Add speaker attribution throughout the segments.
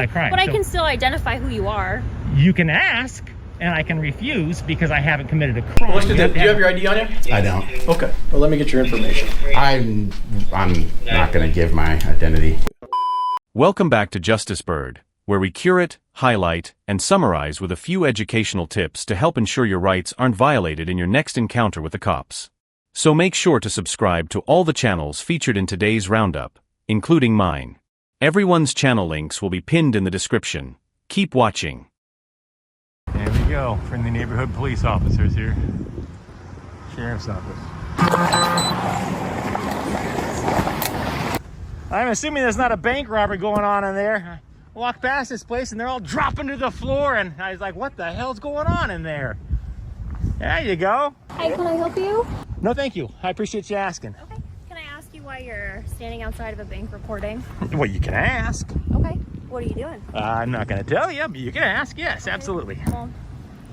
Speaker 1: a crime.
Speaker 2: But I can still identify who you are.
Speaker 1: You can ask, and I can refuse because I haven't committed a crime.
Speaker 3: Let's do that. Do you have your ID on you?
Speaker 4: I don't.
Speaker 3: Okay. Well, let me get your information.
Speaker 4: I'm not going to give my identity.
Speaker 5: Welcome back to Justice Bird, where we curate, highlight, and summarize with a few educational tips to help ensure your rights aren't violated in your next encounter with the cops. So make sure to subscribe to all the channels featured in today's roundup, including mine. Everyone's channel links will be pinned in the description. Keep watching.
Speaker 1: There we go. Friendly neighborhood police officers here. Sheriff's office. I'm assuming there's not a bank robbery going on in there. I walked past this place and they're all dropping to the floor, and I was like, what the hell's going on in there? There you go.
Speaker 2: Hi, can I help you?
Speaker 1: No, thank you. I appreciate you asking.
Speaker 2: Okay. Can I ask you why you're standing outside of a bank recording?
Speaker 1: Well, you can ask.
Speaker 2: Okay. What are you doing?
Speaker 1: I'm not going to tell you, but you can ask. Yes, okay. Absolutely.
Speaker 2: Well,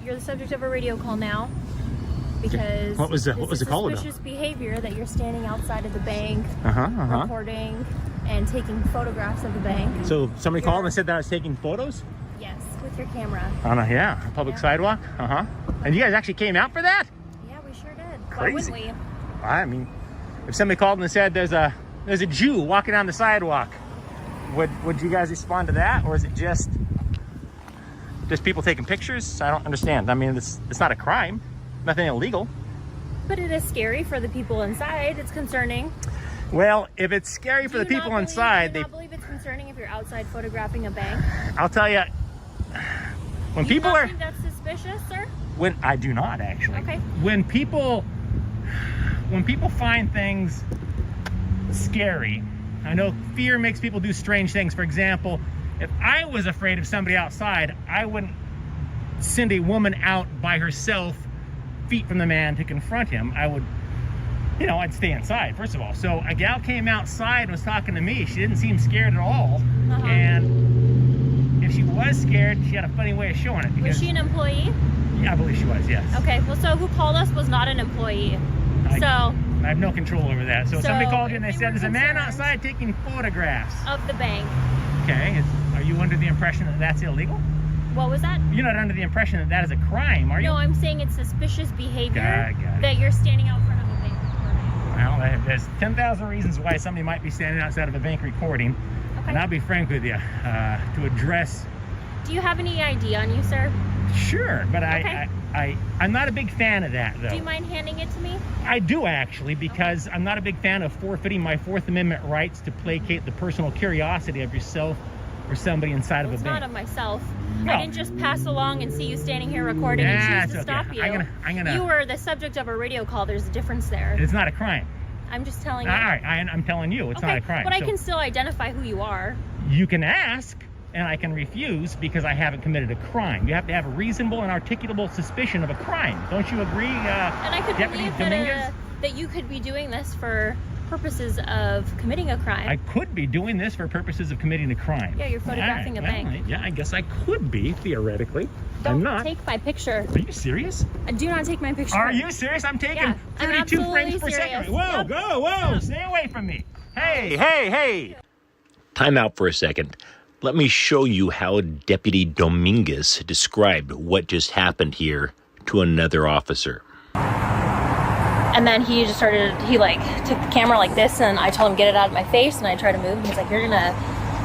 Speaker 2: you're the subject of a radio call now because
Speaker 1: what was the call about?
Speaker 2: Suspicious behavior that you're standing outside of the bank, recording and taking photographs of the bank.
Speaker 1: So somebody called and said that I was taking photos?
Speaker 2: Yes, with your camera.
Speaker 1: On a public sidewalk. And you guys actually came out for that?
Speaker 2: Yeah, we sure did.
Speaker 1: Crazy.
Speaker 2: Why wouldn't we?
Speaker 1: I mean, if somebody called and said there's a Jew walking down the sidewalk, would you guys respond to that, or is it just people taking pictures? I don't understand. I mean, it's not a crime, nothing illegal.
Speaker 2: But it is scary for the people inside. It's concerning.
Speaker 1: Well, if it's scary for the people inside,
Speaker 2: do you not believe it's concerning if you're outside photographing a bank?
Speaker 1: I'll tell you, when people
Speaker 2: are. Do you not think that's suspicious, sir?
Speaker 1: When I do not actually.
Speaker 2: Okay.
Speaker 1: When people find things scary, I know fear makes people do strange things. For example, if I was afraid of somebody outside, I wouldn't send a woman out by herself, feet from the man, to confront him. I would, I'd stay inside, first of all. So a gal came outside and was talking to me. She didn't seem scared at all. And if she was scared, she had a funny way of showing it.
Speaker 2: Was she an employee?
Speaker 1: Yeah, I believe she was, yes.
Speaker 2: Okay, well, so who called us was not an employee.
Speaker 1: I have no control over that. So somebody called you and they said there's a man outside taking photographs
Speaker 2: of the bank.
Speaker 1: Okay, are you under the impression that that's illegal?
Speaker 2: What was that?
Speaker 1: You're not under the impression that that is a crime, are you?
Speaker 2: No, I'm saying it's suspicious behavior that you're standing out front of a bank recording.
Speaker 1: Well, there's 10,000 reasons why somebody might be standing outside of a bank recording. Okay. And I'll be frank with you, to address...
Speaker 2: Do you have any ID on you, sir?
Speaker 1: Sure, but okay. I'm not a big fan of that, though.
Speaker 2: Do you mind handing it to me?
Speaker 1: I do, actually, because I'm not a big fan of forfeiting my Fourth Amendment rights to placate the personal curiosity of yourself or somebody inside of a bank.
Speaker 2: It's not of myself. No. I didn't just pass along and see you standing here recording and choose to stop you. You were the subject of a radio call. There's a difference there.
Speaker 1: It's not a crime.
Speaker 2: I'm just telling you.
Speaker 1: All right, I'm telling you, it's not a crime.
Speaker 2: But I can still identify who you are.
Speaker 1: You can ask, and I can refuse because I haven't committed a crime. You have to have a reasonable and articulable suspicion of a crime. Don't you agree,
Speaker 2: and I could
Speaker 1: Deputy
Speaker 2: believe
Speaker 1: Dominguez?
Speaker 2: That you could be doing this for purposes of committing a crime.
Speaker 1: I could be doing this for purposes of committing a crime.
Speaker 2: Yeah, you're photographing a bank.
Speaker 1: Yeah, I guess I could be, theoretically.
Speaker 2: Don't
Speaker 1: I'm not.
Speaker 2: take my picture.
Speaker 1: Are you serious?
Speaker 2: Do not take my picture.
Speaker 1: Are you serious? I'm taking 32 frames per second. Whoa,
Speaker 2: yep.
Speaker 1: Whoa, stay away from me. Hey.
Speaker 6: Time out for a second. Let me show you how Deputy Dominguez described what just happened here to another officer.
Speaker 2: And then he just took the camera like this, and I told him, get it out of my face, and I tried to move, and he's like, you're gonna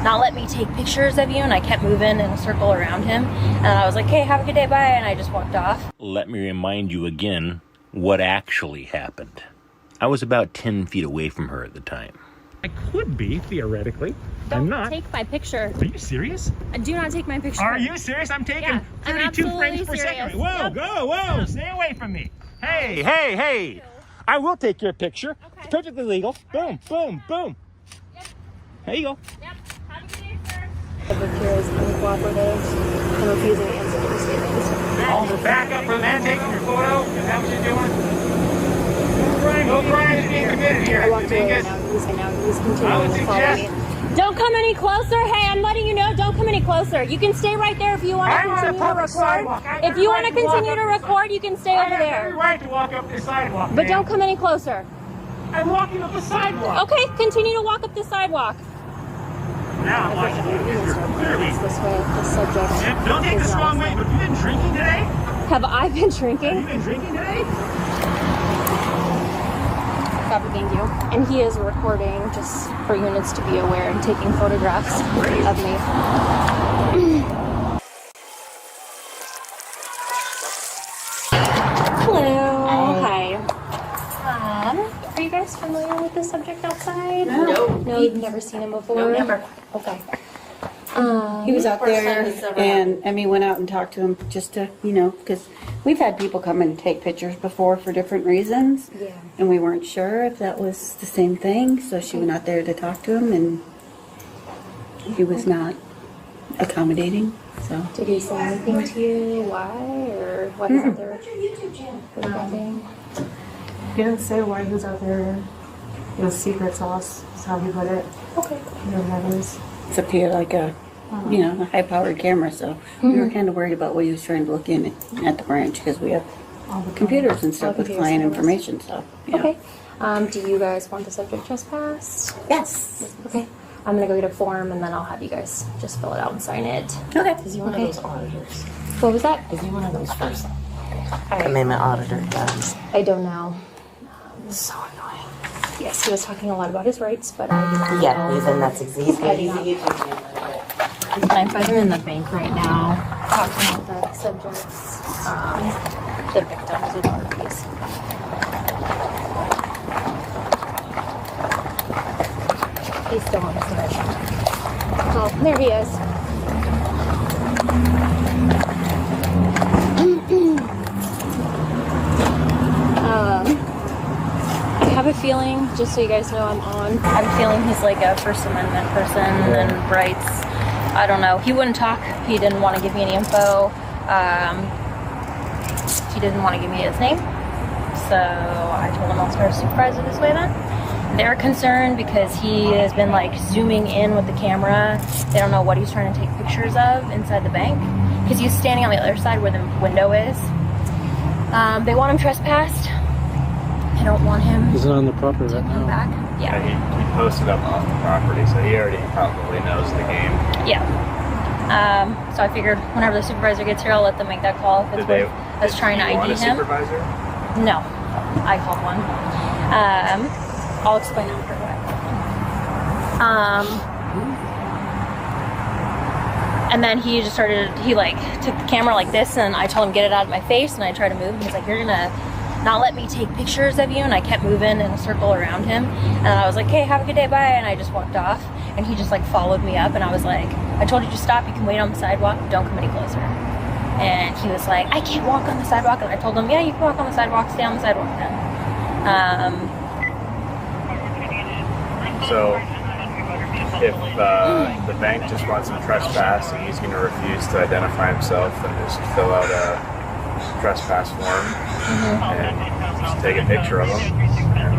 Speaker 2: not let me take pictures of you, and I kept moving in a circle around him, and I was like, hey, have a good day, bye, and I just walked off.
Speaker 6: Let me remind you again what actually happened. I was about 10 feet away from her at the time.
Speaker 1: I could be, theoretically.
Speaker 2: Don't
Speaker 1: I'm not.
Speaker 2: Take my picture.
Speaker 1: Are you serious?
Speaker 2: Do not take my picture.
Speaker 1: Are you serious? I'm taking 32 frames per second. Whoa, stay away from me. Hey. I will take your picture.
Speaker 2: Okay.
Speaker 1: It's perfectly legal. Boom.
Speaker 2: Yep.
Speaker 1: There you go.
Speaker 2: Yep. Have a good day, sir.
Speaker 7: Appears uncooperative and refusing to answer any statements.
Speaker 1: All the backup for the man taking your photo? Is that what you're doing? No crime is being committed here.
Speaker 7: I walked away now. He's continuing to follow me.
Speaker 2: Don't come any closer. Hey, I'm letting you know, don't come any closer. You can stay right there if you want to continue to record. If you want to continue to record, you can stay over there.
Speaker 1: I have every right to walk up the sidewalk,
Speaker 2: But don't come any closer.
Speaker 1: I'm walking up the sidewalk.
Speaker 2: Okay, continue to walk up the sidewalk.
Speaker 1: Now I'm watching you. You're clearly.
Speaker 7: It's this way. The subject.
Speaker 1: Don't take this the wrong way, but have you been drinking today?
Speaker 7: Have I been
Speaker 1: Have
Speaker 7: drinking?
Speaker 1: you been drinking today?
Speaker 7: Thank you. And he is recording, just for units to be aware, and taking photographs of me. Hello. Hi. Are you guys familiar with this subject outside? No, you've never seen him before?
Speaker 8: No, never.
Speaker 7: Okay.
Speaker 8: He was out there, and Emmy went out and talked to him just to, you know, because we've had people come and take pictures before for different reasons.
Speaker 7: Yeah.
Speaker 8: And we weren't sure if that was the same thing, so she went out there to talk to him, and he was not accommodating, so.
Speaker 7: Did he say anything to you? Why? Or why he's out there recording?
Speaker 9: He didn't say why he was out there. It was secret sauce, is how he put it.
Speaker 7: Okay.
Speaker 9: Whatever that is.
Speaker 8: Except he had like a, you know, a high-powered camera, so we were kind of worried about what he was trying to look in at the branch, because we have
Speaker 9: All the
Speaker 8: computers and stuff
Speaker 7: All
Speaker 8: with
Speaker 7: computers
Speaker 8: client
Speaker 7: and
Speaker 8: information, so. Yeah.
Speaker 7: Okay. Do you guys want the subject trespass?
Speaker 8: Yes.
Speaker 7: Okay. I'm gonna go get a form and then I'll have you guys just fill it out and sign it.
Speaker 8: Okay.
Speaker 10: Is he one of those auditors?
Speaker 7: What was that?
Speaker 10: Is he one of those first amendment auditor guys?
Speaker 7: I don't know.
Speaker 10: So annoying.
Speaker 7: Yes, he was talking a lot about his rights, but I do not
Speaker 10: Yeah,
Speaker 7: know.
Speaker 10: he's in that's exactly.
Speaker 7: I'm in the bank right now, talking with the subjects, the victims of RPs. He's still on the side. Oh, there he is. I have a feeling, just so you guys know I'm on, I have a feeling he's like a First Amendment person and rights. I don't know. He wouldn't talk. He didn't want to give me any info. He didn't want to give me his name. So I told him I'll start a supervisor this way then. They're concerned because he has been like zooming in with the camera. They don't know what he's trying to take pictures of inside the bank because he's standing on the other side where the window is. They want him trespassed. I don't want him
Speaker 3: Is it on the property
Speaker 7: to
Speaker 3: right
Speaker 7: come
Speaker 3: now?
Speaker 7: back.
Speaker 11: Yeah,
Speaker 7: Yeah.
Speaker 11: he posted up off the property, so he already probably knows the game.
Speaker 7: Yeah. So I figured whenever the supervisor gets here, I'll let them make that call if it's worth us trying to
Speaker 11: Did you
Speaker 7: ID
Speaker 11: want a
Speaker 7: him.
Speaker 11: supervisor?
Speaker 7: No, I called one. I'll explain after what. And then he just started, he like took the camera like this and I told him get it out of my face and I tried to move and he's like, you're gonna not let me take pictures of you, and I kept moving in a circle around him and I was like, hey, have a good day, bye, and I just walked off and he just like followed me up and I was like, I told you to stop, you can wait on the sidewalk, don't come any closer. And he was like, I can't walk on the sidewalk, and I told him, yeah, you can walk on the sidewalk, stay on the sidewalk then.
Speaker 11: So, if the bank just wants him trespass and he's going to refuse to identify himself, then just fill out a trespass form and just take a picture of him, and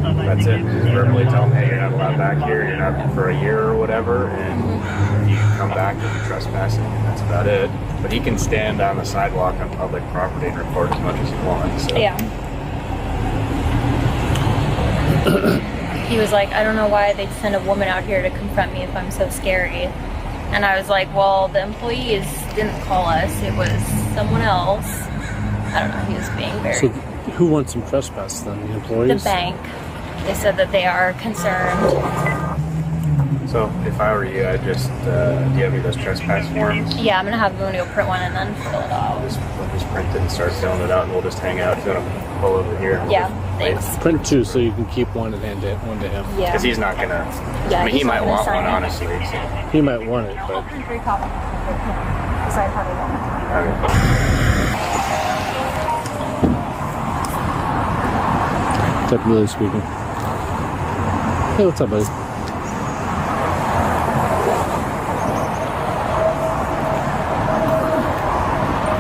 Speaker 11: then that's it. Just verbally tell him, hey, you're not allowed back here, you're not for a year or whatever, and you can come back if you're trespassing, and that's about it. But he can stand on the sidewalk on public property and record as much as he wants. So.
Speaker 7: Yeah. He was like, I don't know why they'd send a woman out here to confront me if I'm so scary. And I was like, well, the employees didn't call us. It was someone else. I don't know. He was being very...
Speaker 3: So who wants some trespass then? The employees?
Speaker 7: The bank. They said that they are concerned.
Speaker 11: So if I were you, I'd just, do you have those trespass forms?
Speaker 7: Yeah, I'm going to have them go print one and then fill it out.
Speaker 11: We'll just print it and start filling it out, and we'll just hang out. If you want to pull over here. And
Speaker 7: Yeah,
Speaker 11: we'll just
Speaker 7: thanks.
Speaker 3: Print two so you can keep one and hand it one to him.
Speaker 7: Yeah.
Speaker 11: Because he's not gonna.
Speaker 7: Yeah,
Speaker 11: I mean, he
Speaker 7: he's
Speaker 11: might
Speaker 7: not gonna
Speaker 11: want
Speaker 7: sign
Speaker 11: one,
Speaker 7: it.
Speaker 11: honestly. So.
Speaker 3: He might want it, but
Speaker 7: Print 3 copies for him, because I probably won't.
Speaker 3: technically speaking. Hey, what's up, buddy?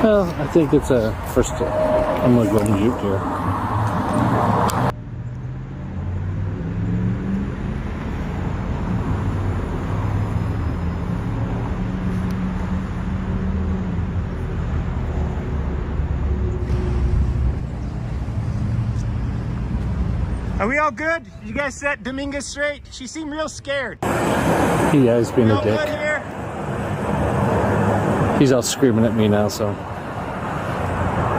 Speaker 3: Well, I think it's a first. I'm gonna go mute here.
Speaker 1: Are we all good? You guys set Dominguez straight? She seemed real scared.
Speaker 3: Yeah, he's being a dick. He's all screaming at me now, so.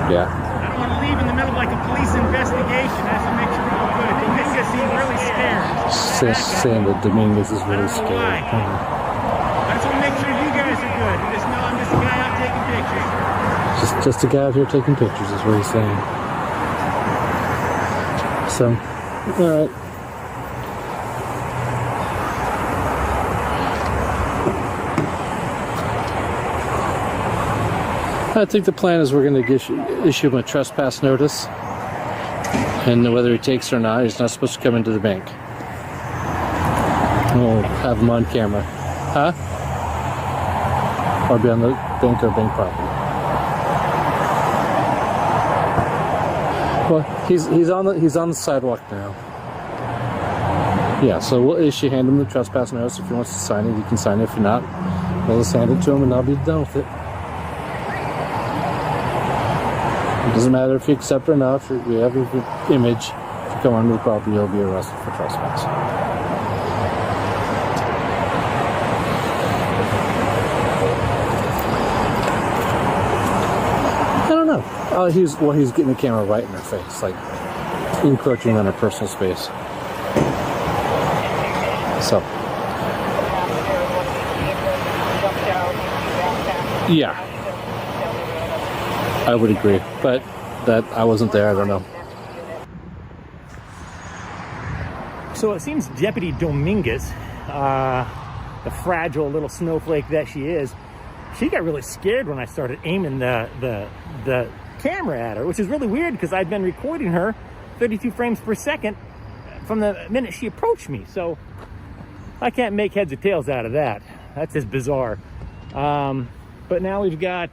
Speaker 3: Yeah.
Speaker 1: I don't want to leave in the middle of like a police investigation. I have to make sure we're all good. Dominguez seemed really scared.
Speaker 3: Saying that Dominguez is really scared.
Speaker 1: I just want to make sure you guys are good. You just know I'm just a guy out taking pictures.
Speaker 3: Just a guy out here taking pictures is what he's saying. So, alright. I think the plan is we're going to issue him a trespass notice. And whether he takes it or not, he's not supposed to come into the bank. And we'll have him on camera. Huh? Or be on the bank or bank property. Well, he's on the sidewalk now. Yeah, so we'll hand him the trespass notice. If he wants to sign it, he can sign it. If not, we'll just hand it to him and I'll be done with it. It doesn't matter if you accept it or not. If we have your image, if you come onto the property, you'll be arrested for trespass. I don't know. He's getting the camera right in her face, like encroaching on her personal space. So, yeah. I would agree, but that I wasn't there, I don't know.
Speaker 1: So it seems Deputy Dominguez, the fragile little snowflake that she is, she got really scared when I started aiming the camera at her, which is really weird because I'd been recording her 32 frames per second from the minute she approached me. So I can't make heads or tails out of that. That's just bizarre. But now we've got,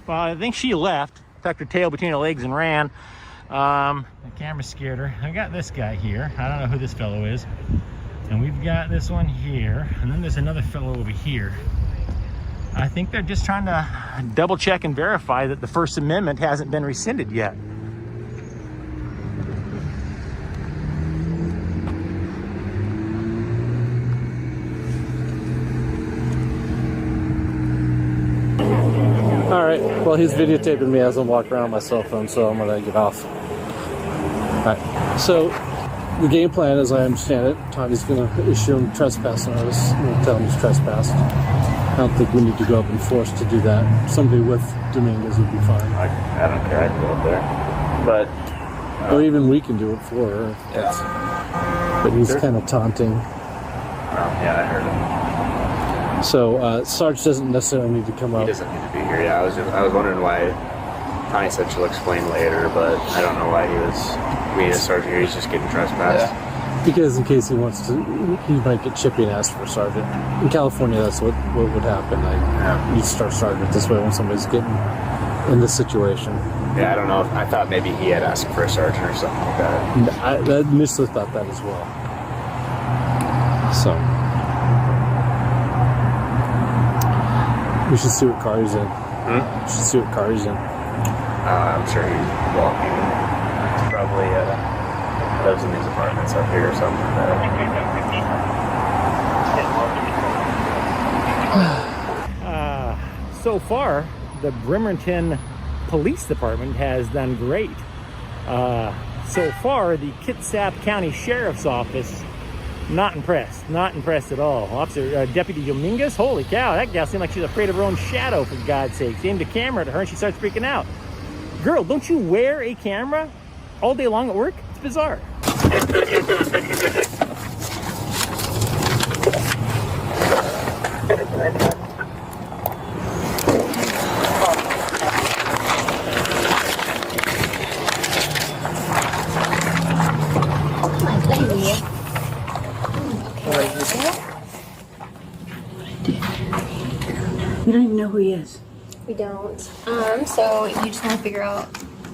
Speaker 1: well, I think she left, tucked her tail between her legs and ran. The camera scared her. I got this guy here. I don't know who this fellow is. And we've got this one here. And then there's another fellow over here. I think they're just trying to double check and verify that the First Amendment hasn't been rescinded yet.
Speaker 3: Alright, well, he's videotaping me as I'm walking around on my cell phone, so I'm gonna get off. Alright, so the game plan, as I understand it, Tommy's gonna issue him trespass notice and tell him he's trespassed. I don't think we need to go up and force to do that. Somebody with Dominguez would be fine.
Speaker 11: I don't care, I can go up there. But
Speaker 3: or even we can do it for her. Yeah. But he's kind of taunting.
Speaker 11: Yeah, I heard him.
Speaker 3: So Sarge doesn't necessarily need to come up.
Speaker 11: He doesn't need to be here. Yeah, I was wondering why. Connie said she'll explain later, but I don't know why we need a sergeant here. He's just getting trespassed.
Speaker 3: Yeah. Because in case he wants to, he might get chippy and ask for a sergeant. In California, that's what would happen. You start sergeant this way when somebody's getting in this situation.
Speaker 11: Yeah, I don't know. I thought maybe he had asked for a sergeant or something like that.
Speaker 3: I initially thought that as well. So we should see what car he's in. We should see what car he's in.
Speaker 11: I'm sure he's walking. Probably lives in these apartments up here or something like
Speaker 1: that. So far, the Bremerton Police Department has done great. So far, the Kitsap County Sheriff's Office, not impressed at all. Officer Deputy Dominguez, holy cow, that gal seemed like she's afraid of her own shadow, for God's sake. She aimed a camera at her and she starts freaking out. Girl, don't you wear a camera all day long at work? It's bizarre.
Speaker 8: We don't even know who he is.
Speaker 2: We don't. So you just want to figure out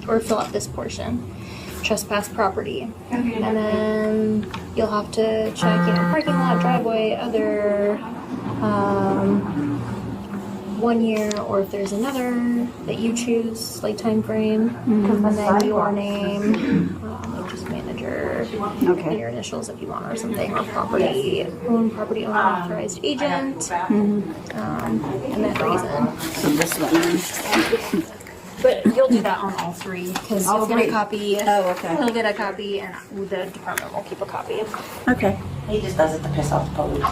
Speaker 2: or fill out this portion. Trespass property. Okay. And then you'll have to check, parking lot, driveway, other 1 year, or if there's another that you choose, like time frame, and then your name, like just manager, Okay. Your initials if you want or something, or property owner, authorized agent, and then reason.
Speaker 8: So this one.
Speaker 2: But you'll do that on all three because you'll get a copy.
Speaker 8: Oh, okay.
Speaker 2: He'll get a copy, and the department will keep a copy.
Speaker 8: Okay.
Speaker 10: He just does it to piss off the police.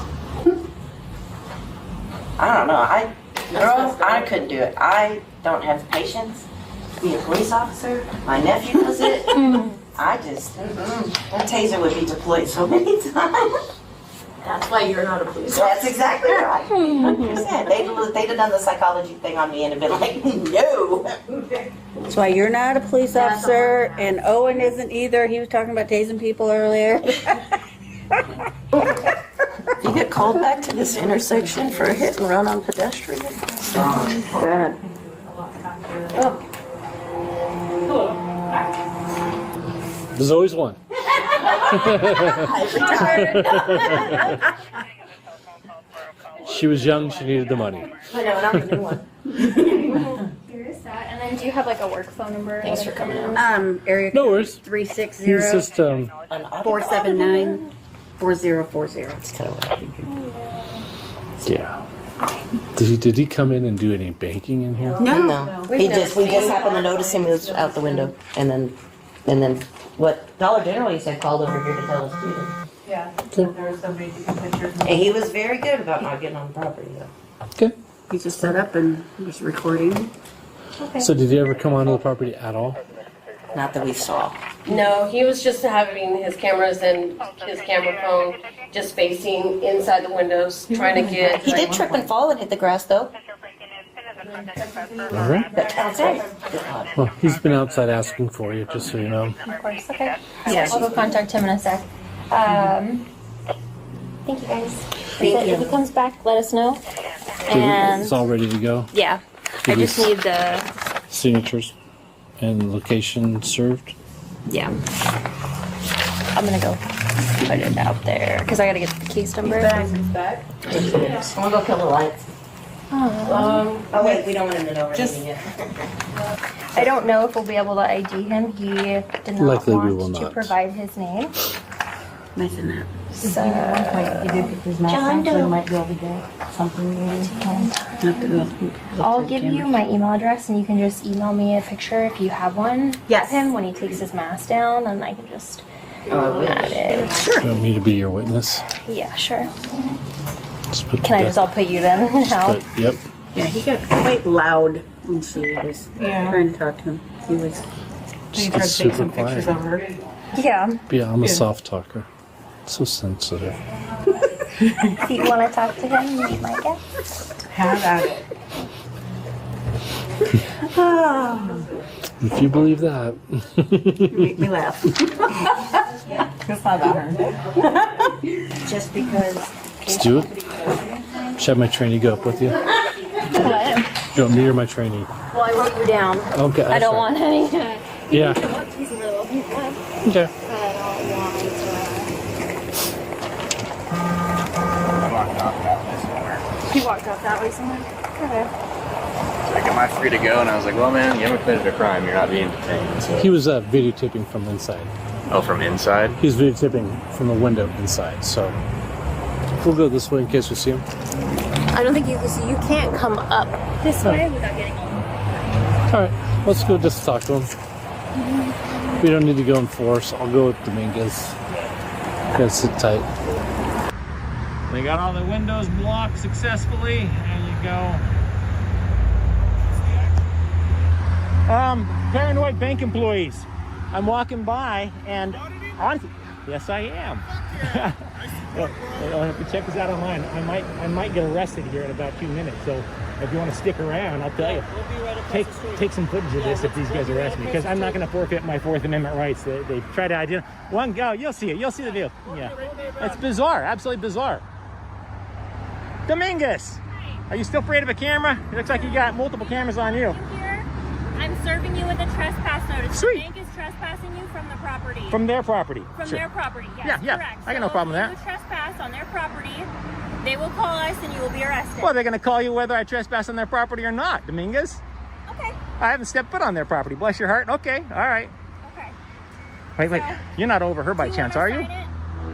Speaker 10: I don't know. Girl, I couldn't do it. I don't have the patience to be a police officer. My nephew does it. I just, that taser would be deployed so many times.
Speaker 2: That's why you're not a police officer.
Speaker 10: That's exactly right. 100%. They'd have done the psychology thing on me and have been like, no.
Speaker 8: That's why you're not a police officer, and Owen isn't either. He was talking about tasing people earlier.
Speaker 10: You get called back to this intersection for a hit and run on pedestrian.
Speaker 8: Bad.
Speaker 3: There's always one. She was young, she needed the money.
Speaker 10: I know, not the new one.
Speaker 2: There is that. And then do you have like a work phone number?
Speaker 10: Thanks for coming out.
Speaker 8: Area
Speaker 3: No worries.
Speaker 8: 360
Speaker 3: He's just,
Speaker 8: 479 4040.
Speaker 10: That's kind of what I figured.
Speaker 3: yeah. Did he come in and do any banking in here?
Speaker 10: No. We just happened to notice him. He was out the window, and then what Dollar General, he said, called over here to tell us to.
Speaker 9: Yeah, there was somebody taking pictures.
Speaker 10: And he was very good about not getting on the property, though.
Speaker 3: Okay.
Speaker 8: He just set up and was recording.
Speaker 2: Okay.
Speaker 3: So did he ever come onto the property at all?
Speaker 10: Not that we saw.
Speaker 12: No, he was just having his cameras and his camera phone just facing inside the windows, trying to get.
Speaker 10: He did trip and fall and hit the grass, though.
Speaker 3: All right.
Speaker 10: That counts.
Speaker 3: Well, he's been outside asking for you, just so you know.
Speaker 2: Of course. Okay. Yeah. I'll go contact him in a sec. Thank you guys.
Speaker 10: Thank you.
Speaker 2: If he comes back, let us know. And
Speaker 3: It's all ready to go.
Speaker 2: yeah, I just need the
Speaker 3: Signatures and location served.
Speaker 2: yeah. I'm gonna go put it out there because I gotta get the case number.
Speaker 10: I'm gonna go kill the lights. Oh wait, we don't want him to know we're leaving yet.
Speaker 2: I don't know if we'll be able to ID him. He did not
Speaker 3: Likely we will
Speaker 2: want to
Speaker 3: not.
Speaker 2: provide his name.
Speaker 8: Imagine that.
Speaker 2: So
Speaker 9: He did get his mask on, so he might be able to get something.
Speaker 8: Have to go.
Speaker 2: I'll give you my email address and you can just email me a picture if you have one
Speaker 8: Yes.
Speaker 2: of him when he takes his mask down, and I can just
Speaker 10: Oh,
Speaker 2: add it.
Speaker 3: You want me to be your witness?
Speaker 2: Yeah, sure.
Speaker 3: Just put
Speaker 2: Can I
Speaker 3: the-
Speaker 2: just all put you then now?
Speaker 3: But, yep.
Speaker 8: Yeah, he got quite loud when she was
Speaker 9: Yeah.
Speaker 8: trying to talk to him. He was.
Speaker 9: He
Speaker 3: Just
Speaker 9: tried to take
Speaker 3: super
Speaker 9: some pictures
Speaker 3: quiet.
Speaker 9: of her.
Speaker 2: Yeah.
Speaker 3: Yeah, I'm a soft talker. So sensitive.
Speaker 2: If you want to talk to him, you might get.
Speaker 9: Have at it.
Speaker 3: If you believe that.
Speaker 8: Make me laugh.
Speaker 9: It's not about her.
Speaker 8: Just because.
Speaker 3: Let's do it. Should have my trainee go up with you?
Speaker 2: What?
Speaker 3: You want me or my trainee?
Speaker 2: Well, I wrote you down.
Speaker 3: Okay.
Speaker 2: I don't want any.
Speaker 3: Yeah.
Speaker 2: He's a little.
Speaker 3: Okay.
Speaker 2: I don't want. He walked out that way somewhere. Okay.
Speaker 11: Like, am I free to go? And I was like, well, man, you haven't committed a crime. You're not being detained. So.
Speaker 3: He was videotaping from inside.
Speaker 11: Oh, from inside?
Speaker 3: He was videotaping from the window inside, so we'll go this way in case we see him.
Speaker 2: I don't think you can see. You can't come up this way without getting on.
Speaker 3: Alright, let's go just talk to him. We don't need to go in force. I'll go with Dominguez. Gotta sit tight.
Speaker 1: They got all the windows blocked successfully. There you go. Paranoid bank employees. I'm walking by and honestly, yes I am. I'll have to check this out online. I might get arrested here in about 2 minutes. So if you want to stick around, I'll tell you. Take some footage of this if these guys arrest me, because I'm not going to forfeit my Fourth Amendment rights. They try to identify. One go, you'll see it. You'll see the video. Yeah, it's bizarre. Absolutely bizarre. Dominguez, are you still afraid of a camera? It looks like you got multiple cameras on you.
Speaker 7: I'm serving you with a trespass notice.
Speaker 1: Sweet.
Speaker 7: The bank is trespassing you from the property.
Speaker 1: From their property.
Speaker 7: From
Speaker 1: Sure.
Speaker 7: their property, yes,
Speaker 1: Yeah.
Speaker 7: correct.
Speaker 1: I got no problem with
Speaker 7: if you trespass on their property, they will call us and you will be arrested.
Speaker 1: Well, they're going to call you whether I trespass on their property or not, Dominguez.
Speaker 7: Okay.
Speaker 1: I haven't stepped foot on their property. Bless your heart. Okay. All right.
Speaker 7: Okay.
Speaker 1: Wait. You're not over her by chance, are you?
Speaker 2: Sign it?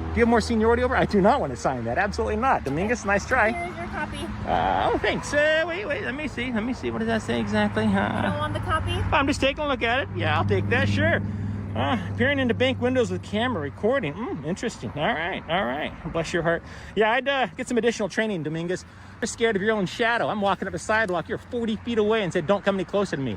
Speaker 1: Do you have more seniority over? I do not want to sign that. Absolutely not. Dominguez, nice try.
Speaker 2: Here's your copy.
Speaker 1: Oh, thanks. Wait. Let me see. What does that say exactly?
Speaker 2: You don't want the copy?
Speaker 1: I'm just taking a look at it. Yeah, I'll take that. Sure. Peering into bank windows with camera recording. Interesting. All right. Bless your heart. Yeah, I'd get some additional training, Dominguez. You're scared of your own shadow. I'm walking up a sidewalk. You're 40 feet away and said, "Don't come any closer to me."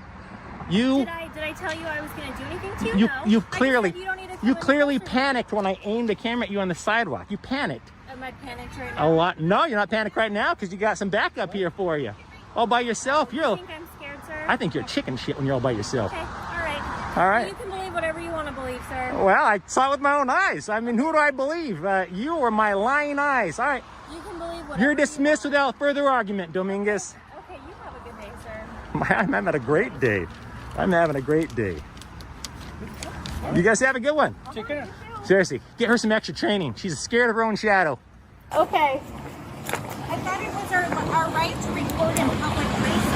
Speaker 2: Did I tell you I was going to do anything to you? No.
Speaker 1: You clearly,
Speaker 2: you don't need to come
Speaker 1: you
Speaker 2: any
Speaker 1: clearly
Speaker 2: closer.
Speaker 1: panicked when I aimed the camera at you on the sidewalk. You panicked.
Speaker 2: Am I panicked right
Speaker 1: A
Speaker 2: now?
Speaker 1: lot. No, you're not panicked right now because you got some backup here for you. All by yourself.
Speaker 2: You think I'm scared, sir?
Speaker 1: I think you're chicken shit when you're all by yourself.
Speaker 2: Okay, all right.
Speaker 1: All right.
Speaker 2: You can believe whatever you want to believe, sir.
Speaker 1: Well, I saw it with my own eyes. I mean, who do I believe? You or my lying eyes? All right.
Speaker 2: You can believe whatever
Speaker 1: You're dismissed without further argument, Dominguez.
Speaker 2: Okay, you have a good day, sir.
Speaker 1: I'm having a great day. You guys have a good one.
Speaker 9: Take care.
Speaker 1: Seriously, get her some extra training. She's scared of her own shadow.
Speaker 2: Okay.
Speaker 7: I thought it was our right to record in public places.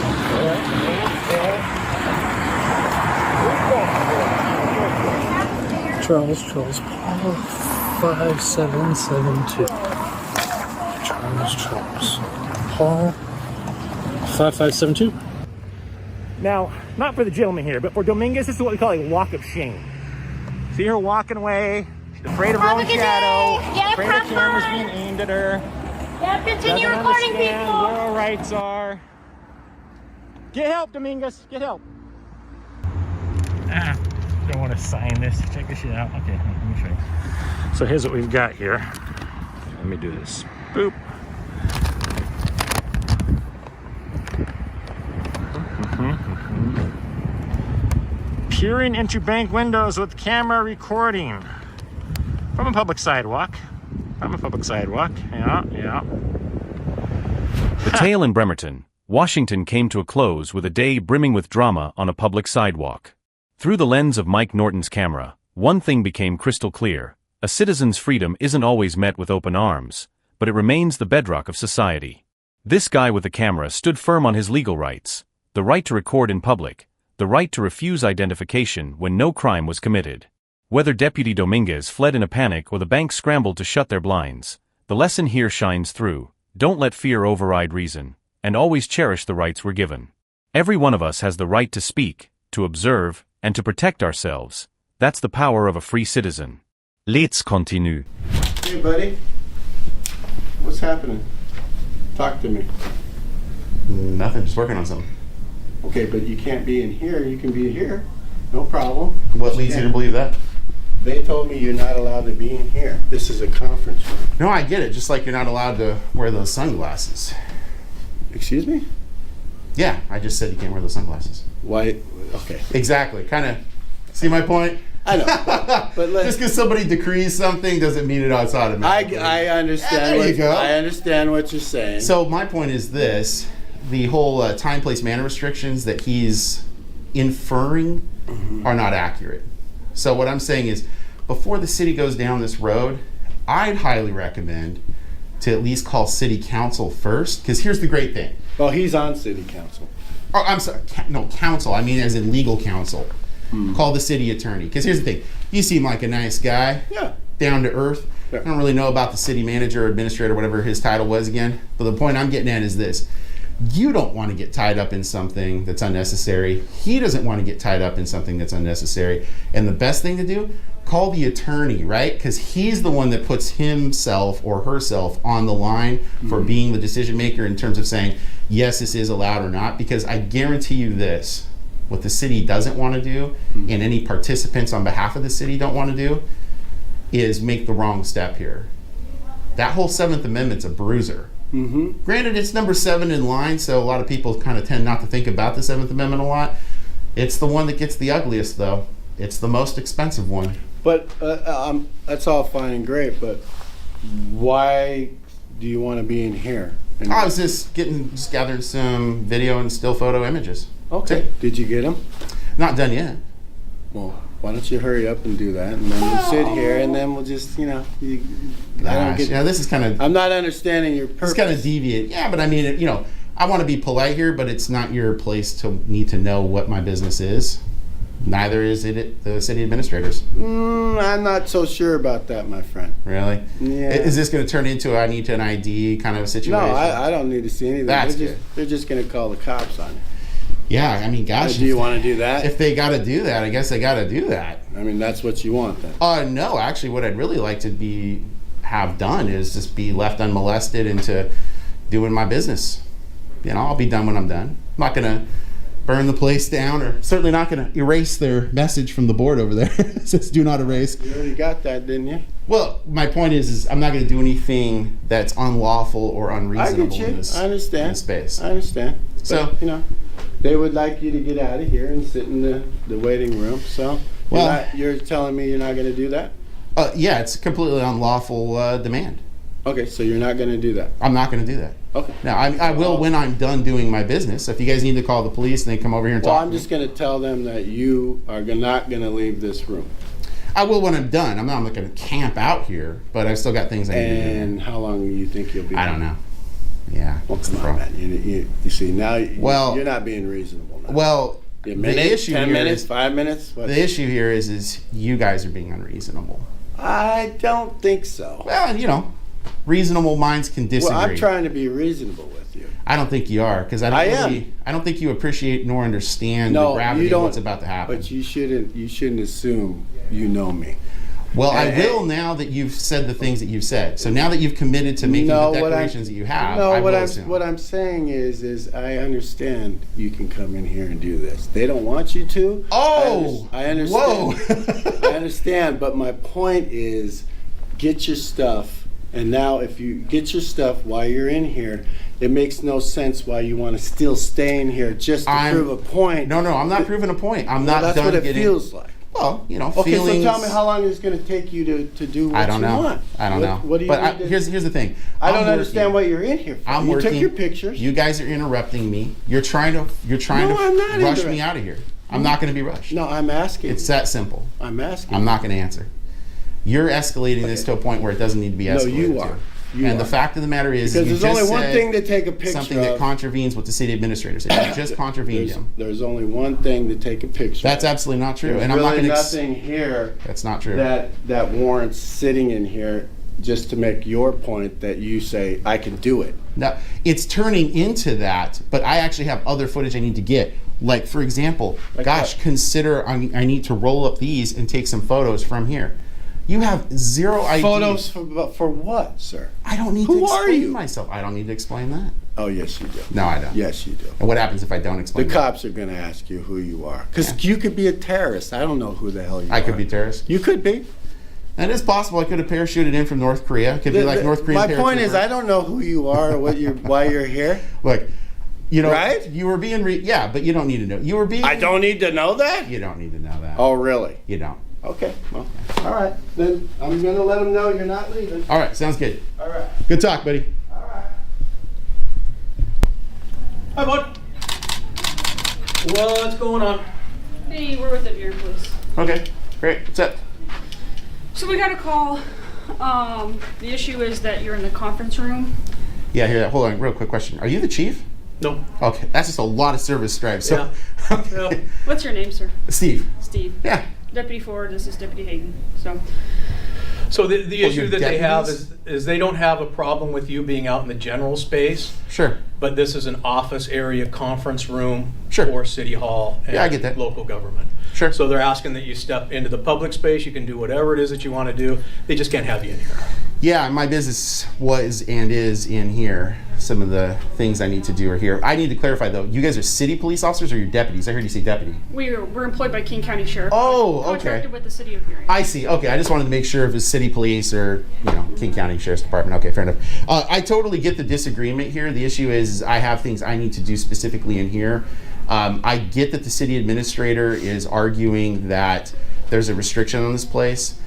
Speaker 3: Charles, Paul 5772. Charles, Paul 5572.
Speaker 1: Now, not for the gentleman here, but for Dominguez, this is what we call a walk of shame. See her walking away. She's afraid of her
Speaker 2: Have a
Speaker 1: own
Speaker 2: good
Speaker 1: shadow.
Speaker 2: day. Yeah,
Speaker 1: afraid
Speaker 2: have
Speaker 1: the camera's
Speaker 2: fun.
Speaker 1: being aimed at her.
Speaker 2: Yeah, continue
Speaker 1: Doesn't
Speaker 2: recording
Speaker 1: understand
Speaker 2: people.
Speaker 1: where her rights are. Get help, Dominguez. Get help. Don't want to sign this. Check this shit out. Okay, let me show you. So here's what we've got here. Let me do this. Boop. Peering into bank windows with camera recording. From a public sidewalk. Yeah.
Speaker 5: The tale in Bremerton, Washington came to a close with a day brimming with drama on a public sidewalk. Through the lens of Mike Norton's camera, one thing became crystal clear. A citizen's freedom isn't always met with open arms, but it remains the bedrock of society. This guy with the camera stood firm on his legal rights, the right to record in public, the right to refuse identification when no crime was committed. Whether Deputy Dominguez fled in a panic or the bank scrambled to shut their blinds, the lesson here shines through. Don't let fear override reason, and always cherish the rights we're given. Every one of us has the right to speak, to observe, and to protect ourselves. That's the power of a free citizen. Let's continue.
Speaker 13: Hey, buddy. What's happening? Talk to me.
Speaker 4: Nothing, just working on something.
Speaker 13: Okay, but you can't be in here. You can be here. No problem.
Speaker 4: What leads you to believe that?
Speaker 13: They told me you're not allowed to be in here. This is a conference room.
Speaker 4: No, I get it. Just like you're not allowed to wear those sunglasses.
Speaker 13: Excuse me?
Speaker 4: Yeah, I just said you can't wear those sunglasses.
Speaker 13: Why? Okay.
Speaker 4: Exactly. Kind of. See my point?
Speaker 13: I know. But
Speaker 4: just because somebody decrees something doesn't mean it's automatic.
Speaker 13: I understand.
Speaker 4: There you go.
Speaker 13: I understand what you're saying.
Speaker 4: So my point is this: the whole time, place, manner restrictions that he's inferring are not accurate. So what I'm saying is, before the city goes down this road, I'd highly recommend to at least call city council first, because here's the great thing.
Speaker 13: Well, he's on city council.
Speaker 4: Oh, I'm sorry. No, council. I mean as in legal counsel. Call the city attorney. Because here's the thing. You seem like a nice guy.
Speaker 13: Yeah.
Speaker 4: Down to earth.
Speaker 13: Yeah.
Speaker 4: I don't really know about the city manager or administrator, whatever his title was again. But the point I'm getting at is this. You don't want to get tied up in something that's unnecessary. He doesn't want to get tied up in something that's unnecessary. And the best thing to do, call the attorney, right? Because he's the one that puts himself or herself on the line for being the decision maker in terms of saying, yes, this is allowed or not. Because I guarantee you this, what the city doesn't want to do, and any participants on behalf of the city don't want to do, is make the wrong step here. That whole 7th Amendment's a bruiser. Granted, it's number 7 in line, so a lot of people kind of tend not to think about the 7th Amendment a lot. It's the one that gets the ugliest, though. It's the most expensive one.
Speaker 13: But that's all fine and great, but why do you want to be in here?
Speaker 4: I was just gathering some video and still photo images.
Speaker 13: Okay. Did you get them?
Speaker 4: Not done yet.
Speaker 13: Well, why don't you hurry up and do that, and then we'll sit here, and then we'll just, I don't get.
Speaker 4: Yeah, this is kind of.
Speaker 13: I'm not understanding your purpose.
Speaker 4: It's kind of deviant. Yeah, but I mean, I want to be polite here, but it's not your place to need to know what my business is. Neither is it the city administrators.
Speaker 13: I'm not so sure about that, my friend.
Speaker 4: Really?
Speaker 13: Yeah.
Speaker 4: Is this going to turn into I need an ID kind of a situation?
Speaker 13: No, I don't need to see anything.
Speaker 4: That's good.
Speaker 13: They're just going to call the cops on you.
Speaker 4: Yeah, I mean, gosh.
Speaker 13: Do you want to do that?
Speaker 4: If they got to do that, I guess they got to do that.
Speaker 13: I mean, that's what you want then.
Speaker 4: No, actually, what I'd really like to have done is just be left unmolested into doing my business. You know, I'll be done when I'm done. I'm not going to burn the place down, or certainly not going to erase their message from the board over there. It says do not erase.
Speaker 13: You already got that, didn't you?
Speaker 4: Well, my point is I'm not going to do anything that's unlawful or unreasonable.
Speaker 13: I get you.
Speaker 4: In this,
Speaker 13: I understand.
Speaker 4: in this space.
Speaker 13: I understand. But,
Speaker 4: So,
Speaker 13: you know, they would like you to get out of here and sit in the waiting room. So, you're telling me you're not going to do that?
Speaker 4: Yeah, it's a completely unlawful demand.
Speaker 13: Okay, so you're not going to do that?
Speaker 4: I'm not going to do that.
Speaker 13: Okay.
Speaker 4: Now, I will when I'm done doing my business. So if you guys need to call the police and they come over here and
Speaker 13: Well,
Speaker 4: talk
Speaker 13: I'm
Speaker 4: to me.
Speaker 13: just going to tell them that you are not going to leave this room.
Speaker 4: I will when I'm done. I'm not going to camp out here, but I've still got things I need to do.
Speaker 13: And how long do you think you'll be?
Speaker 4: I don't know. Yeah.
Speaker 13: Well, come on, man. You see, now
Speaker 4: Well,
Speaker 13: you're not being reasonable now.
Speaker 4: Well,
Speaker 13: a minute,
Speaker 4: the issue
Speaker 13: 10
Speaker 4: here
Speaker 13: minutes,
Speaker 4: is,
Speaker 13: 5 minutes? What?
Speaker 4: the issue here is you guys are being unreasonable.
Speaker 13: I don't think so.
Speaker 4: Well, you know, reasonable minds can disagree.
Speaker 13: Well, I'm trying to be reasonable with you.
Speaker 4: I don't think you are, because I don't think you appreciate nor understand the gravity of what's about to happen.
Speaker 13: But you shouldn't assume you know me.
Speaker 4: Well, I will now that you've said the things that you've said. So now that you've committed to making the declarations that you have, I will assume.
Speaker 13: What I'm saying is I understand you can come in here and do this. They don't want you to.
Speaker 4: Oh!
Speaker 13: I understand.
Speaker 4: Whoa!
Speaker 13: I understand, but my point is get your stuff. And now if you get your stuff while you're in here, it makes no sense why you want to still stay in here just to prove a point.
Speaker 4: No, I'm not proving a point. I'm not
Speaker 13: that's
Speaker 4: done
Speaker 13: what it
Speaker 4: getting...
Speaker 13: feels like.
Speaker 4: Well, you know,
Speaker 13: okay,
Speaker 4: feelings...
Speaker 13: so tell me how long it's going to take you to do what
Speaker 4: I don't
Speaker 13: you
Speaker 4: know.
Speaker 13: want.
Speaker 4: I don't know.
Speaker 13: What do you
Speaker 4: But
Speaker 13: need to...
Speaker 4: here's the thing.
Speaker 13: I don't understand what you're in here for.
Speaker 4: I'm
Speaker 13: you
Speaker 4: working.
Speaker 13: took your pictures.
Speaker 4: You guys are interrupting me. You're trying to
Speaker 13: I'm not
Speaker 4: rush me out of here. I'm not going to be rushed.
Speaker 13: No, I'm asking.
Speaker 4: It's that simple.
Speaker 13: I'm asking.
Speaker 4: I'm not going to answer. You're escalating this to a point where it doesn't need to be escalated.
Speaker 13: No, you are.
Speaker 4: And the fact of the matter is,
Speaker 13: because
Speaker 4: you
Speaker 13: there's
Speaker 4: just
Speaker 13: only one
Speaker 4: said
Speaker 13: thing to take a picture
Speaker 4: something that contravenes what the city administrator said. You just contravened him.
Speaker 13: There's only one thing to take a picture.
Speaker 4: That's absolutely not true.
Speaker 13: There's
Speaker 4: and I'm not
Speaker 13: really
Speaker 4: going to.
Speaker 13: nothing here.
Speaker 4: That's not true.
Speaker 13: That warrants sitting in here just to make your point that you say I can do it.
Speaker 4: No, it's turning into that. But I actually have other footage I need to get. Like, for example, consider I need to roll up these and take some photos from here. You have zero idea.
Speaker 13: Photos for what, sir?
Speaker 4: I don't need to explain myself. I don't need to explain that.
Speaker 13: Oh, yes, you do.
Speaker 4: No, I don't.
Speaker 13: Yes, you do.
Speaker 4: And what happens if I don't explain
Speaker 13: The
Speaker 4: that?
Speaker 13: cops are going to ask you who you are. Because you could be a terrorist. I don't know who the hell you are.
Speaker 4: I could be a terrorist.
Speaker 13: You could be.
Speaker 4: That is possible. I could have parachuted in from North Korea. It could be like North Korean.
Speaker 13: My point is, I don't know who you are or why you're here.
Speaker 4: Look, you know,
Speaker 13: right?
Speaker 4: You were being yeah, but you don't need to know. You were being.
Speaker 13: I don't need to know that?
Speaker 4: You don't need to know that.
Speaker 13: Oh, really?
Speaker 4: You don't.
Speaker 13: Okay. Well, all right. Then I'm going to let them know you're not leaving.
Speaker 4: All right. Sounds good.
Speaker 13: All right.
Speaker 4: Good talk, buddy.
Speaker 13: All right.
Speaker 14: Hi, bud. What's going on?
Speaker 15: Hey, we're with the Bureau Police.
Speaker 4: Okay. Great. What's up?
Speaker 15: So we got a call. The issue is that you're in the conference room.
Speaker 4: Yeah, here. Hold on. Real quick question. Are you the chief?
Speaker 14: No.
Speaker 4: Okay. That's just a lot of service stripes. So,
Speaker 14: yeah.
Speaker 15: What's your name, sir?
Speaker 4: Steve.
Speaker 15: Steve.
Speaker 4: Yeah.
Speaker 15: Deputy Ford. This is Deputy Hayden.
Speaker 14: So the issue that they have is they don't have a problem with you being out in the general space.
Speaker 4: Sure.
Speaker 14: But this is an office area conference room for City Hall and
Speaker 4: I get that.
Speaker 14: local government.
Speaker 4: Sure.
Speaker 14: So they're asking that you step into the public space. You can do whatever it is that you want to do. They just can't have you in here.
Speaker 4: Yeah, my business was and is in here. Some of the things I need to do are here. I need to clarify though. You guys are city police officers or you're deputies? I heard you say deputy.
Speaker 15: We're employed by King County Sheriff.
Speaker 4: Oh, okay.
Speaker 15: Contracted with the City of Burien.
Speaker 4: I see. Okay, I just wanted to make sure if it's city police or King County Sheriff's Department. Okay, fair enough. I totally get the disagreement here. The issue is I have things I need to do specifically in here. I get that the city administrator is arguing that there's a restriction on this place.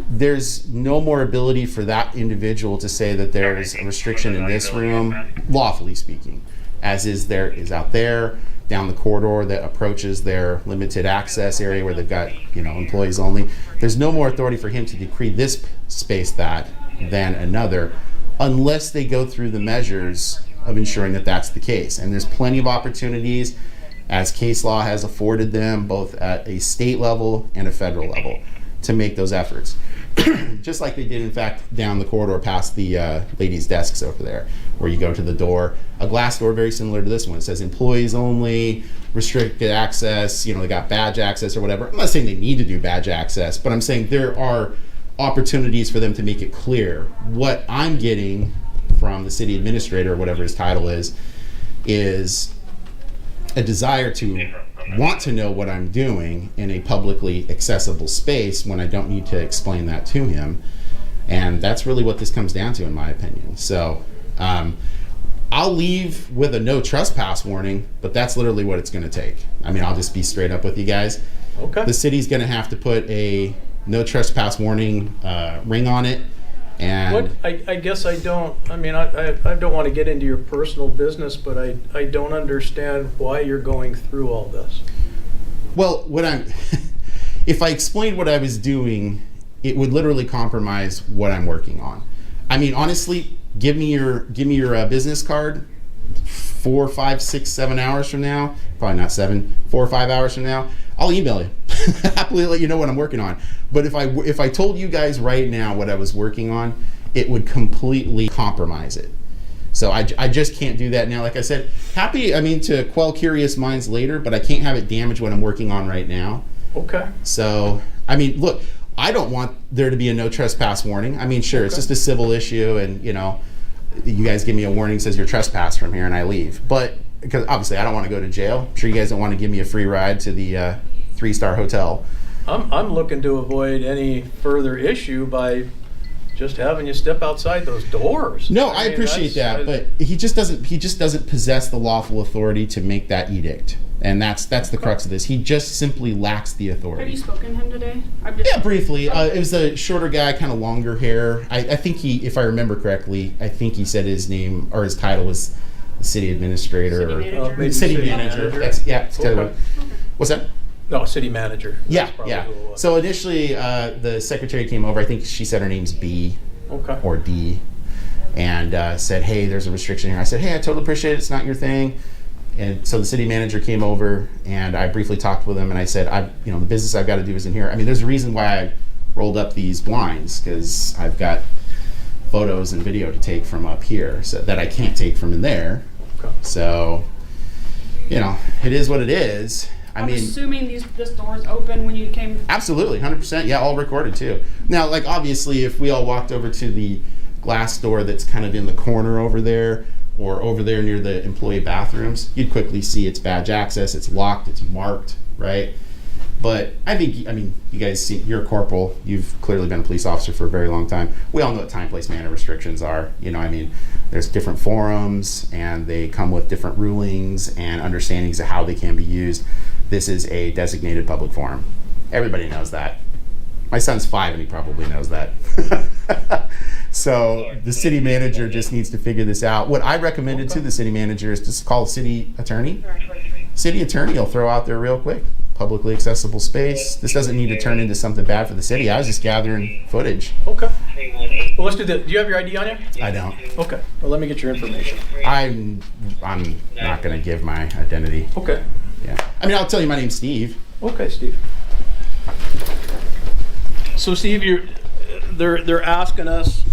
Speaker 4: There's no more ability for that individual to say that there is a restriction in this room, lawfully speaking, as is out there down the corridor that approaches their limited access area where they've got employees only. There's no more authority for him to decree this space that than another, unless they go through the measures of ensuring that that's the case. And there's plenty of opportunities as case law has afforded them, both at a state level and a federal level, to make those efforts. Just like they did, in fact, down the corridor past the ladies' desks over there, where you go to the door, a glass door very similar to this one. It says employees only, restricted access, they got badge access or whatever. I'm not saying they need to do badge access, but I'm saying there are opportunities for them to make it clear. What I'm getting from the city administrator, or whatever his title is a desire to want to know what I'm doing in a publicly accessible space when I don't need to explain that to him. And that's really what this comes down to, in my opinion. So I'll leave with a no trespass warning, but that's literally what it's going to take. I mean, I'll just be straight up with you guys.
Speaker 14: Okay.
Speaker 4: The city's going to have to put a no trespass warning ring on it. And
Speaker 14: I guess I don't want to get into your personal business, but I don't understand why you're going through all this.
Speaker 4: Well, if I explained what I was doing, it would literally compromise what I'm working on. I mean, honestly, give me your business card 4, 5, 6, 7 hours from now. Probably not 7, 4 or 5 hours from now. I'll email you. Happily let you know what I'm working on. But if I told you guys right now what I was working on, it would completely compromise it. So I just can't do that now. Like I said, happy to quell curious minds later, but I can't have it damage what I'm working on right now.
Speaker 14: Okay.
Speaker 4: So look, I don't want there to be a no trespass warning. Sure, it's just a civil issue, and you guys give me a warning, says you're trespass from here, and I leave. But because obviously I don't want to go to jail. I'm sure you guys don't want to give me a free ride to the 3-star hotel. I'm looking to avoid any further issue by just having you step outside those doors. No, I appreciate that, but he just doesn't possess the lawful authority to make that edict, and that's the crux of this. He just simply lacks the authority.
Speaker 15: Have you spoken to him today?
Speaker 4: Yeah, briefly. It was a shorter guy, kind of longer hair. I think if I remember correctly, I think he said his name or his title was city administrator city manager. That's okay. What's that?
Speaker 14: No, city manager.
Speaker 4: Yeah. So initially, the secretary came over. I think she said her name's B or D, and said, "Hey, there's a restriction here." I said, "Hey, I totally appreciate it. It's not your thing." And so the city manager came over, and I briefly talked with him, and I said, the business I've got to do is in here. There's a reason why I rolled up these blinds, because I've got photos and video to take from up here that I can't take from in there. Okay. So, it is what it is.
Speaker 15: I'm assuming this door is open when you came.
Speaker 4: Absolutely, 100%. Yeah, all recorded too. Now, obviously, if we all walked over to the glass door that's kind of in the corner over there, or over there near the employee bathrooms, you'd quickly see it's badge access, it's locked, it's marked, right? But I think, you guys see, you're a corporal, you've clearly been a police officer for a very long time. We all know what time, place, manner restrictions are. There's different forums, and they come with different rulings and understandings of how they can be used. This is a designated public forum. Everybody knows that. My son's 5 and he probably knows that. So the city manager just needs to figure this out. What I recommended to the city manager is just call the city attorney. City attorney will throw out there real quick. Publicly accessible space. This doesn't need to turn into something bad for the city. I was just gathering footage.
Speaker 14: Okay. Well, let's do this. Do you have your ID on you?
Speaker 4: I don't.
Speaker 14: Okay. Well, let me get your information.
Speaker 4: I'm not going to give my identity.
Speaker 14: Okay.
Speaker 4: Yeah. I'll tell you my name's Steve.
Speaker 14: Okay, Steve. So, Steve, they're asking us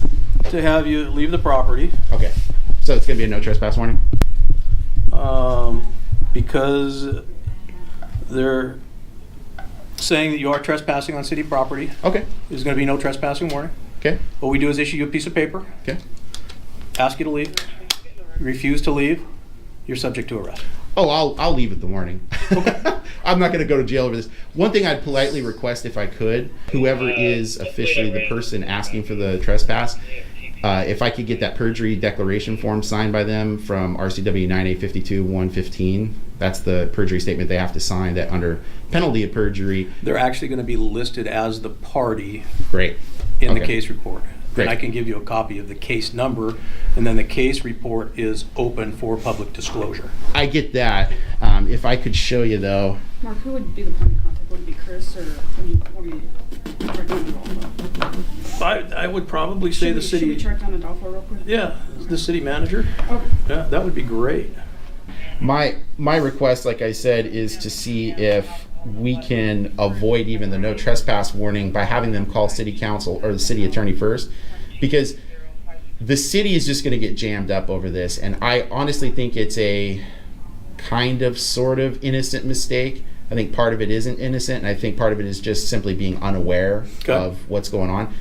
Speaker 14: to have you leave the property.
Speaker 4: Okay. So it's going to be a no trespass warning?
Speaker 14: Because they're saying that you are trespassing on city property.
Speaker 4: Okay.
Speaker 14: There's going to be no trespassing warning.
Speaker 4: Okay.
Speaker 14: What we do is issue you a piece of paper.
Speaker 4: Okay.
Speaker 14: Ask you to leave. Refuse to leave, you're subject to arrest.
Speaker 4: Oh, I'll leave with the warning. I'm not going to go to jail over this. One thing I'd politely request, if I could, whoever is officially the person asking for the trespass, if I could get that perjury declaration form signed by them from RCW 9852-115. That's the perjury statement they have to sign, that under penalty of perjury.
Speaker 14: They're actually going to be listed as the party.
Speaker 4: Great.
Speaker 14: In the case report.
Speaker 4: Great.
Speaker 14: And I can give you a copy of the case number, and then the case report is open for public disclosure.
Speaker 4: I get that. If I could show you, though.
Speaker 15: Mark, who would be the point of contact? Would it be Chris, or would you
Speaker 14: I would probably say the city.
Speaker 15: Should we track down Adolfo real quick?
Speaker 14: Yeah, the city manager.
Speaker 15: Okay.
Speaker 14: Yeah, that would be great.
Speaker 4: My request, like I said, is to see if we can avoid even the no trespass warning by having them call city council or the city attorney first, because the city is just going to get jammed up over this, and I honestly think it's a kind of sort of innocent mistake. I think part of it isn't innocent, and I think part of it is just simply being unaware of what's going on.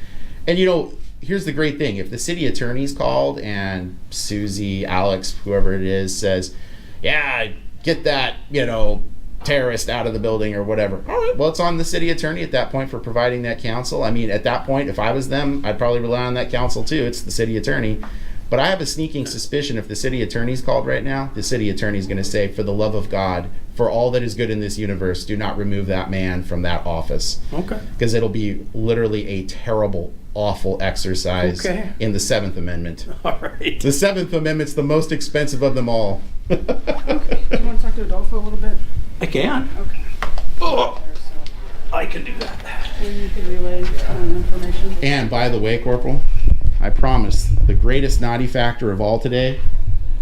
Speaker 4: And you know, here's the great thing: if the city attorney's called and Susie, Alex, whoever it is, says, "Yeah, get that, you know, terrorist out of the building," or whatever. All right, well, it's on the city attorney at that point for providing that counsel. I mean, at that point, if I was them, I'd probably rely on that counsel too. It's the city attorney. But I have a sneaking suspicion if the city attorney's called right now, the city attorney's going to say, for the love of God, for all that is good in this universe, do not remove that man from that office.
Speaker 14: Okay.
Speaker 4: Because it'll be literally a terrible, awful exercise in the 7th Amendment.
Speaker 14: All right.
Speaker 4: The 7th Amendment's the most expensive of them all.
Speaker 15: Okay. Do you want to talk to Adolfo a little bit?
Speaker 14: I can.
Speaker 15: Okay.
Speaker 14: Oh, I can do that.
Speaker 15: And you can relay information.
Speaker 4: And by the way, Corporal, I promise, the greatest naughty factor of all today,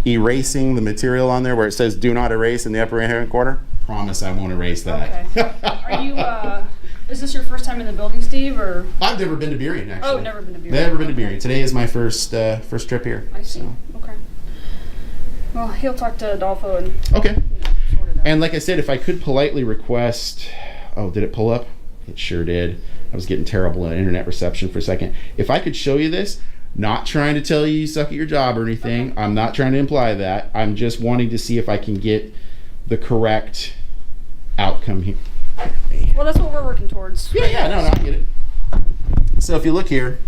Speaker 4: erasing the material on there where it says do not erase in the upper right-hand corner. Promise I won't erase that.
Speaker 15: Okay. Are you, is this your first time in the building, Steve, or?
Speaker 4: I've never been to Burien, actually.
Speaker 15: Oh, never been to Burien.
Speaker 4: Never been to Burien. Today is my first trip here.
Speaker 15: I see.
Speaker 4: So.
Speaker 15: Okay. Well, he'll talk to Adolfo and
Speaker 4: okay.
Speaker 15: Sort it out.
Speaker 4: And like I said, if I could politely request, oh, did it pull up? It sure did. I was getting terrible internet reception for a second. If I could show you this, not trying to tell you suck at your job or anything. I'm not trying to imply that. I'm just wanting to see if I can get the correct outcome here.
Speaker 15: Well, that's what we're working towards.
Speaker 4: Yeah, no, I get it. So if you look here,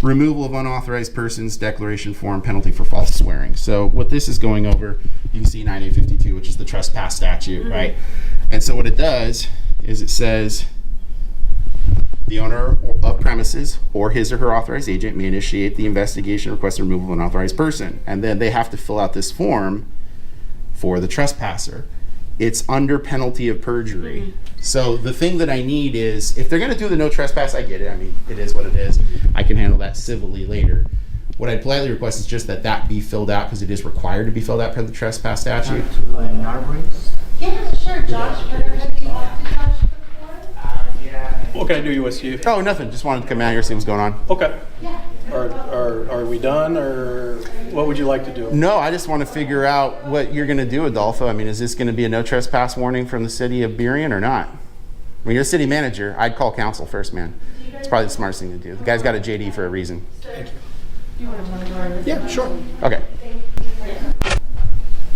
Speaker 4: removal of unauthorized persons, declaration form, penalty for false swearing. So what this is going over, you can see 9852, which is the trespass statute, right? And so what it does is it says the owner of premises or his or her authorized agent may initiate the investigation, request the removal of an unauthorized person. And then they have to fill out this form for the trespasser. It's under penalty of perjury. So the thing that I need is, if they're going to do the no trespass, I get it. I mean, it is what it is. I can handle that civilly later. What I'd politely request is just that be filled out, because it is required to be filled out per the trespass statute.
Speaker 10: Yeah, sure, Josh. Have you talked to Josh before?
Speaker 14: What can I do with you?
Speaker 4: Oh, nothing. Just wanted to come out here, see what's going on.
Speaker 14: Okay.
Speaker 10: Yeah.
Speaker 14: Are we done, or what would you like to do?
Speaker 4: No, I just want to figure out what you're going to do, Adolfo. I mean, is this going to be a no trespass warning from the city of Burien or not? When you're a city manager, I'd call council first, man. It's probably the smartest thing to do. The guy's got a JD for a reason.
Speaker 14: Yeah, sure.
Speaker 4: Okay.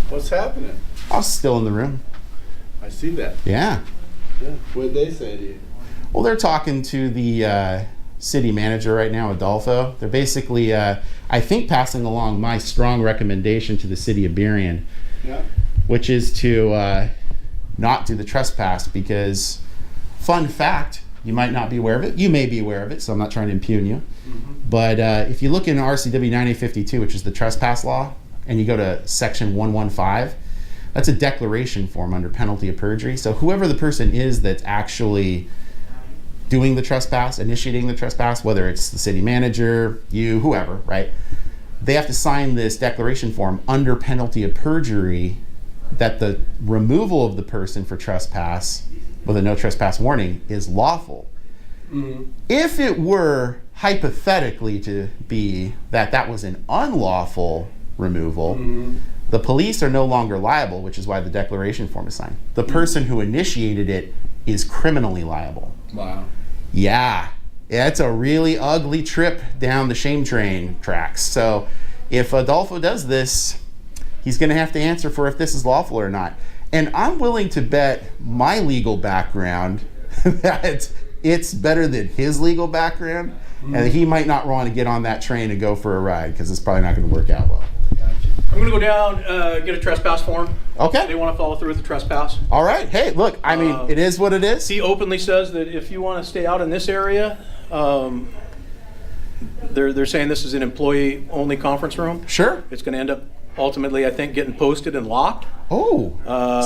Speaker 13: What's happening?
Speaker 4: I was still in the room.
Speaker 13: I see that.
Speaker 4: Yeah.
Speaker 13: What did they say to you?
Speaker 4: Well, they're talking to the city manager right now, Adolfo. They're basically, I think, passing along my strong recommendation to the city of Burien, which is to not do the trespass, because, fun fact, you might not be aware of it. You may be aware of it, so I'm not trying to impugn you. But if you look in RCW 9852, which is the trespass law, and you go to section 115, that's a declaration form under penalty of perjury. So whoever the person is that's actually doing the trespass, initiating the trespass, whether it's the city manager, you, whoever, right? They have to sign this declaration form under penalty of perjury that the removal of the person for trespass with a no trespass warning is lawful. If it were hypothetically to be that was an unlawful removal, the police are no longer liable, which is why the declaration form is signed. The person who initiated it is criminally liable.
Speaker 13: Wow.
Speaker 4: Yeah, it's a really ugly trip down the shame train tracks. So if Adolfo does this, he's going to have to answer for if this is lawful or not. And I'm willing to bet my legal background that it's better than his legal background, and he might not want to get on that train and go for a ride, because it's probably not going to work out well.
Speaker 14: I'm going to go down, get a trespass form.
Speaker 4: Okay.
Speaker 14: They want to follow through with the trespass.
Speaker 4: All right. Hey, look, I mean, it is what it is.
Speaker 14: He openly says that if you want to stay out in this area, they're saying this is an employee-only conference room.
Speaker 4: Sure.
Speaker 14: It's going to end up ultimately, I think, getting posted and locked.
Speaker 4: Oh.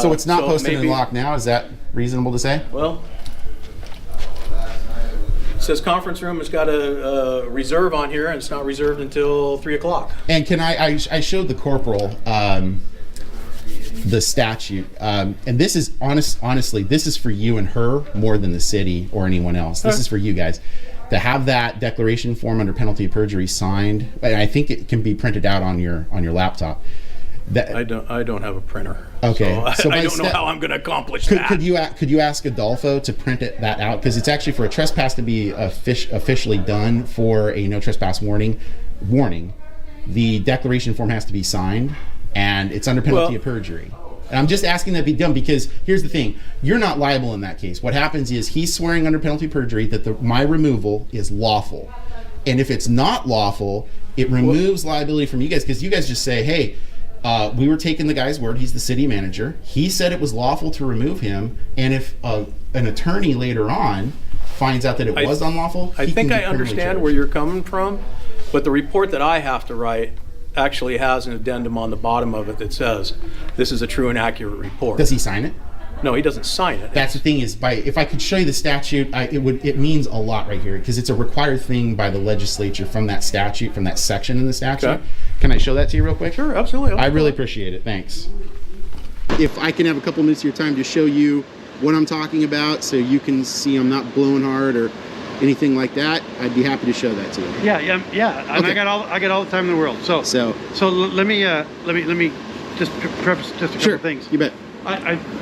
Speaker 4: So it's not posted
Speaker 14: maybe,
Speaker 4: and locked now? Is that reasonable to say?
Speaker 14: Well, it says conference room has got a reserve on here, and it's not reserved until 3 o'clock.
Speaker 4: And can I showed the corporal the statute, and this is honestly, this is for you and her more than the city or anyone else. This is for you guys to have that declaration form under penalty of perjury signed. And I think it can be printed out on your laptop.
Speaker 14: I don't have a printer.
Speaker 4: Okay,
Speaker 14: so I don't know how I'm going to accomplish that.
Speaker 4: Could you ask Adolfo to print that out, because it's actually for a trespass to be officially done for a no trespass warning. The declaration form has to be signed, and it's under penalty of perjury. And I'm just asking that be done because here's the thing: you're not liable in that case. What happens is he's swearing under penalty of perjury that my removal is lawful, and if it's not lawful, it removes liability from you guys, because you guys just say, hey. We were taking the guy's word. He's the city manager. He said it was lawful to remove him. And if an attorney later on finds out that it was unlawful,
Speaker 14: I think I understand where you're coming from, but the report that I have to write actually has an addendum on the bottom of it that says this is a true and accurate report.
Speaker 4: Does he sign it?
Speaker 14: No, he doesn't sign it.
Speaker 4: That's the thing is, if I could show you the statute, it means a lot right here, because it's a required thing by the legislature from that statute, from that section in the statute. Okay. Can I show that to you real quick?
Speaker 14: Sure, absolutely.
Speaker 4: I really appreciate it. Thanks. If I can have a couple minutes of your time to show you what I'm talking about, so you can see I'm not blowing hard or anything like that, I'd be happy to show that to you.
Speaker 16: Yeah. And
Speaker 4: okay.
Speaker 16: I got all the time in the world. So let me just preface just a couple things.
Speaker 4: You bet.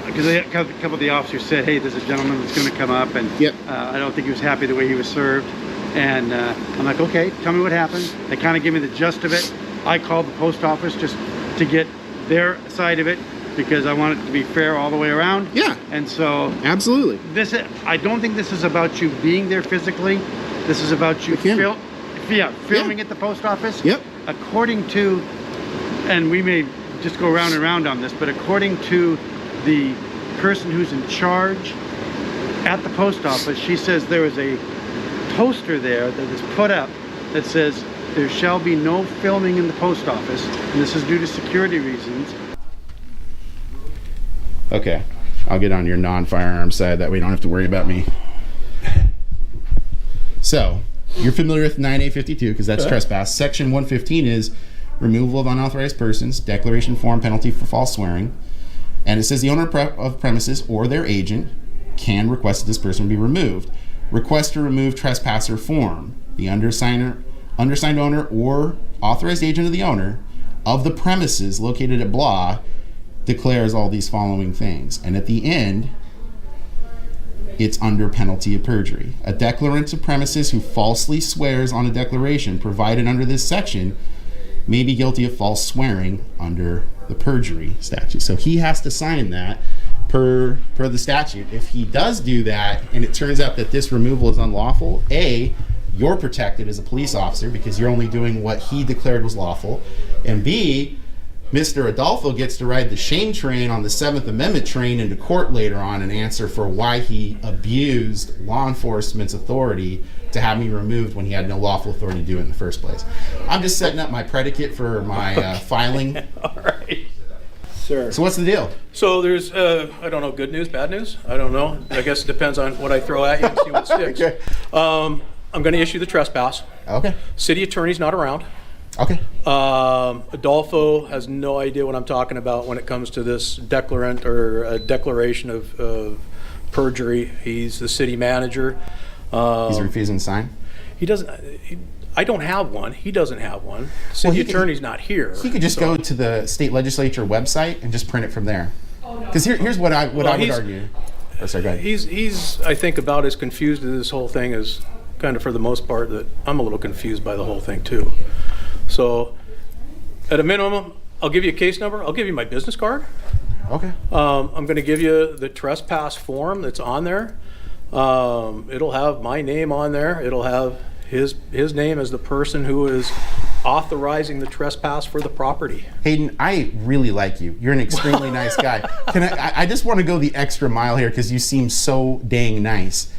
Speaker 16: Because a couple of the officers said, hey, there's a gentleman that's going to come up, and I don't think he was happy the way he was served. And I'm like, okay, tell me what happened. They kind of give me the gist of it. I called the post office just to get their side of it, because I want it to be fair all the way around.
Speaker 4: Yeah.
Speaker 16: And so
Speaker 4: absolutely.
Speaker 16: I don't think this is about you being there physically. This is about you filming at the post office.
Speaker 4: Yep.
Speaker 16: According to, and we may just go round and round on this, but according to the person who's in charge at the post office, she says there is a poster there that is put up that says there shall be no filming in the post office, and this is due to security reasons.
Speaker 4: Okay, I'll get on your non-firearm side, that way you don't have to worry about me. So, you're familiar with 9A52, because that's trespass. Section 115 is removal of unauthorized persons, declaration form, penalty for false swearing. And it says the owner of premises or their agent can request that this person be removed. Request to remove trespasser form. The undersigned owner or authorized agent of the owner of the premises located at blah declares all these following things. And at the end, it's under penalty of perjury. A declarant of premises who falsely swears on a declaration provided under this section may be guilty of false swearing under the perjury statute. So he has to sign that per the statute. If he does do that and it turns out that this removal is unlawful, A, you're protected as a police officer because you're only doing what he declared was lawful, and B, Mr. Adolfo gets to ride the shame train on the 7th Amendment train into court later on and answer for why he abused law enforcement's authority to have me removed when he had no lawful authority to do it in the first place. I'm just setting up my predicate for my filing.
Speaker 14: All right.
Speaker 13: Sir.
Speaker 4: So what's the deal?
Speaker 14: So there's, I don't know, good news, bad news? I don't know. I guess it depends on what I throw at you and see what sticks.
Speaker 4: Okay.
Speaker 14: I'm going to issue the trespass.
Speaker 4: Okay.
Speaker 14: City attorney's not around.
Speaker 4: Okay.
Speaker 14: Adolfo has no idea what I'm talking about when it comes to this declarant or a declaration of perjury. He's the city manager.
Speaker 4: He's refusing to sign?
Speaker 14: He doesn't. I don't have one. He doesn't have one. City attorney's not here.
Speaker 4: He could just go to the state legislature website and just print it from there. Because here's what I would argue. Oh, sorry, go ahead.
Speaker 14: He's I think about as confused as this whole thing is, kind of for the most part. That I'm a little confused by the whole thing too. So, at a minimum, I'll give you a case number. I'll give you my business card.
Speaker 4: Okay.
Speaker 14: I'm going to give you the trespass form that's on there. It'll have my name on there. It'll have his name as the person who is authorizing the trespass for the property.
Speaker 4: Hayden, I really like you. You're an extremely nice guy. I just want to go the extra mile here because you seem so dang nice.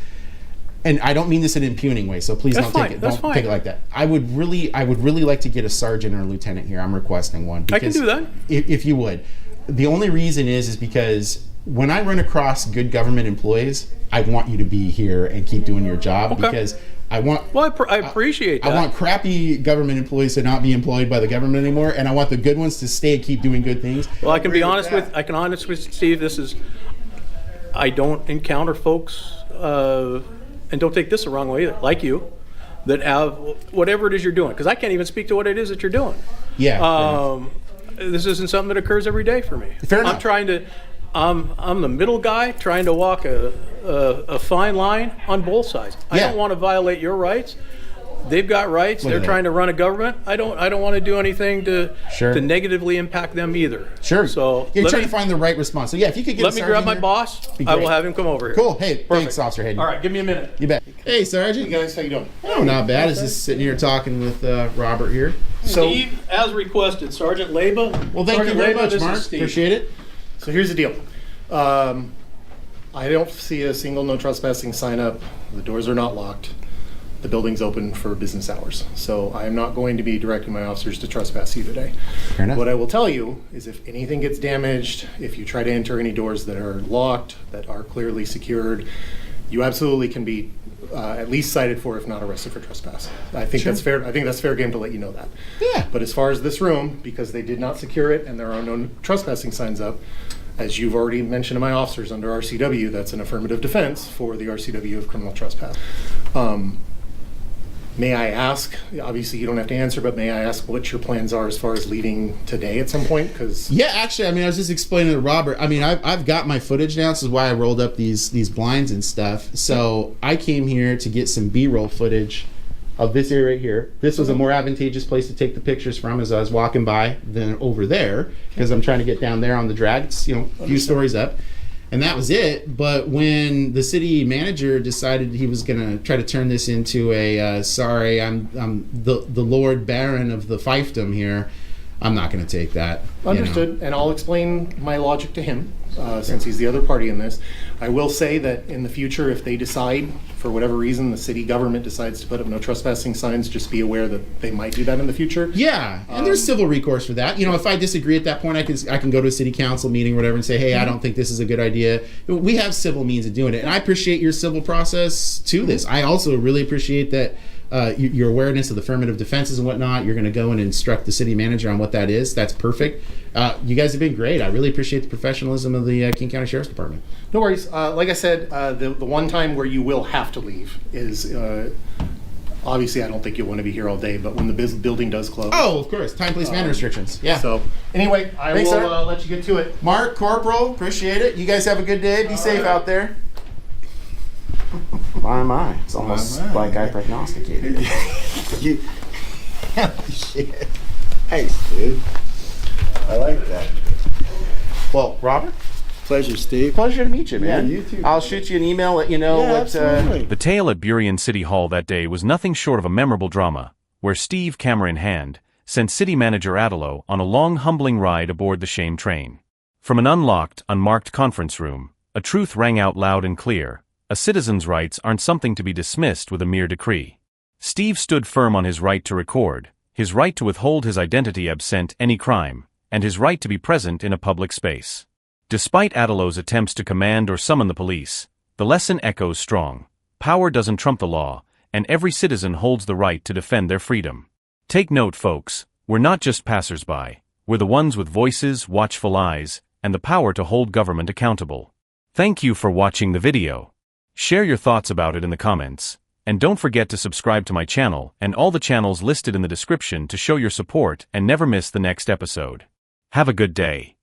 Speaker 4: And I don't mean this in an impugning way, so please don't take it like that. I would really like to get a sergeant or a lieutenant here. I'm requesting one.
Speaker 14: I can do that.
Speaker 4: If you would. The only reason is because when I run across good government employees, I want you to be here and keep doing your job because I want.
Speaker 14: Well, I appreciate that.
Speaker 4: I want crappy government employees to not be employed by the government anymore, and I want the good ones to stay and keep doing good things.
Speaker 14: Well, I can be honest with Steve. I don't encounter folks, and don't take this the wrong way either, like you, that have whatever it is you're doing, because I can't even speak to what it is that you're doing.
Speaker 4: Yeah.
Speaker 14: This isn't something that occurs every day for me.
Speaker 4: Fair enough.
Speaker 14: I'm the middle guy trying to walk a fine line on both sides. I don't want to violate your rights. They've got rights. They're trying to run a government. I don't want to do anything to negatively impact them either.
Speaker 4: Sure.
Speaker 14: So
Speaker 4: you're trying to find the right response. So yeah, if you could get
Speaker 14: let me grab my boss, I will have him come over here.
Speaker 4: Cool. Hey, thanks, Officer Hayden.
Speaker 14: All right, give me a minute.
Speaker 4: You bet. Hey, Sergeant.
Speaker 13: Hey guys, how you doing?
Speaker 4: Oh, not bad. It's just sitting here talking with Robert here.
Speaker 14: Steve, as requested, Sergeant Leba.
Speaker 4: Well, thank you very much, Mark. Appreciate it.
Speaker 17: So here's the deal. I don't see a single no trespassing sign up. The doors are not locked. The building's open for business hours. So I am not going to be directing my officers to trespass you today.
Speaker 4: Fair enough.
Speaker 17: What I will tell you is if anything gets damaged, if you try to enter any doors that are locked, that are clearly secured, you absolutely can be at least cited for, if not arrested for trespass. I think that's fair. I think that's fair game to let you know that.
Speaker 4: Yeah.
Speaker 17: But as far as this room, because they did not secure it and there are no trespassing signs up, as you've already mentioned to my officers under RCW, that's an affirmative defense for the RCW of criminal trespass. May I ask, obviously you don't have to answer, but may I ask what your plans are as far as leaving today at some point?
Speaker 4: Yeah, actually, I mean, I was just explaining to Robert. I mean, I've got my footage now. This is why I rolled up these blinds and stuff. So I came here to get some B-roll footage of this area right here. This was a more advantageous place to take the pictures from as I was walking by than over there, because I'm trying to get down there on the drag. It's, a few stories up. And that was it. But when the city manager decided he was going to try to turn this into a sorry, I'm the Lord Baron of the fiefdom here, I'm not going to take that.
Speaker 17: Understood. And I'll explain my logic to him, since he's the other party in this. I will say that in the future, if they decide, for whatever reason, the city government decides to put up no trespassing signs, just be aware that they might do that in the future.
Speaker 4: Yeah, and there's civil recourse for that. If I disagree at that point, I can go to a city council meeting or whatever and say, hey, I don't think this is a good idea. We have civil means of doing it, and I appreciate your civil process to this. I also really appreciate that your awareness of the affirmative defenses and whatnot. You're going to go and instruct the city manager on what that is. That's perfect. You guys have been great. I really appreciate the professionalism of the King County Sheriff's Department.
Speaker 17: No worries. Like I said, the one time where you will have to leave is obviously I don't think you'll want to be here all day, but when the building does close.
Speaker 4: Oh, of course. Time, place, man restrictions. Yeah.
Speaker 17: So anyway, I will let you get to it.
Speaker 4: Mark, Corporal, appreciate it. You guys have a good day. Be safe out there. My. It's almost like I prognosticated.
Speaker 13: Shit. Thanks, dude. I like that.
Speaker 4: Well, Robert?
Speaker 13: Pleasure, Steve.
Speaker 4: Pleasure to meet you, man.
Speaker 13: Yeah, you too.
Speaker 4: I'll shoot you an email, let you know what...
Speaker 5: The tale at Burien City Hall that day was nothing short of a memorable drama, where Steve, camera in hand, sent City Manager Adalo on a long, humbling ride aboard the shame train. From an unlocked, unmarked conference room, a truth rang out loud and clear. A citizen's rights aren't something to be dismissed with a mere decree. Steve stood firm on his right to record, his right to withhold his identity absent any crime, and his right to be present in a public space. Despite Adalo's attempts to command or summon the police, the lesson echoes strong. Power doesn't trump the law, and every citizen holds the right to defend their freedom. Take note, folks, we're not just passers-by. We're the ones with voices, watchful eyes, and the power to hold government accountable. Thank you for watching the video. Share your thoughts about it in the comments, and don't forget to subscribe to my channel and all the channels listed in the description to show your support and never miss the next episode. Have a good day.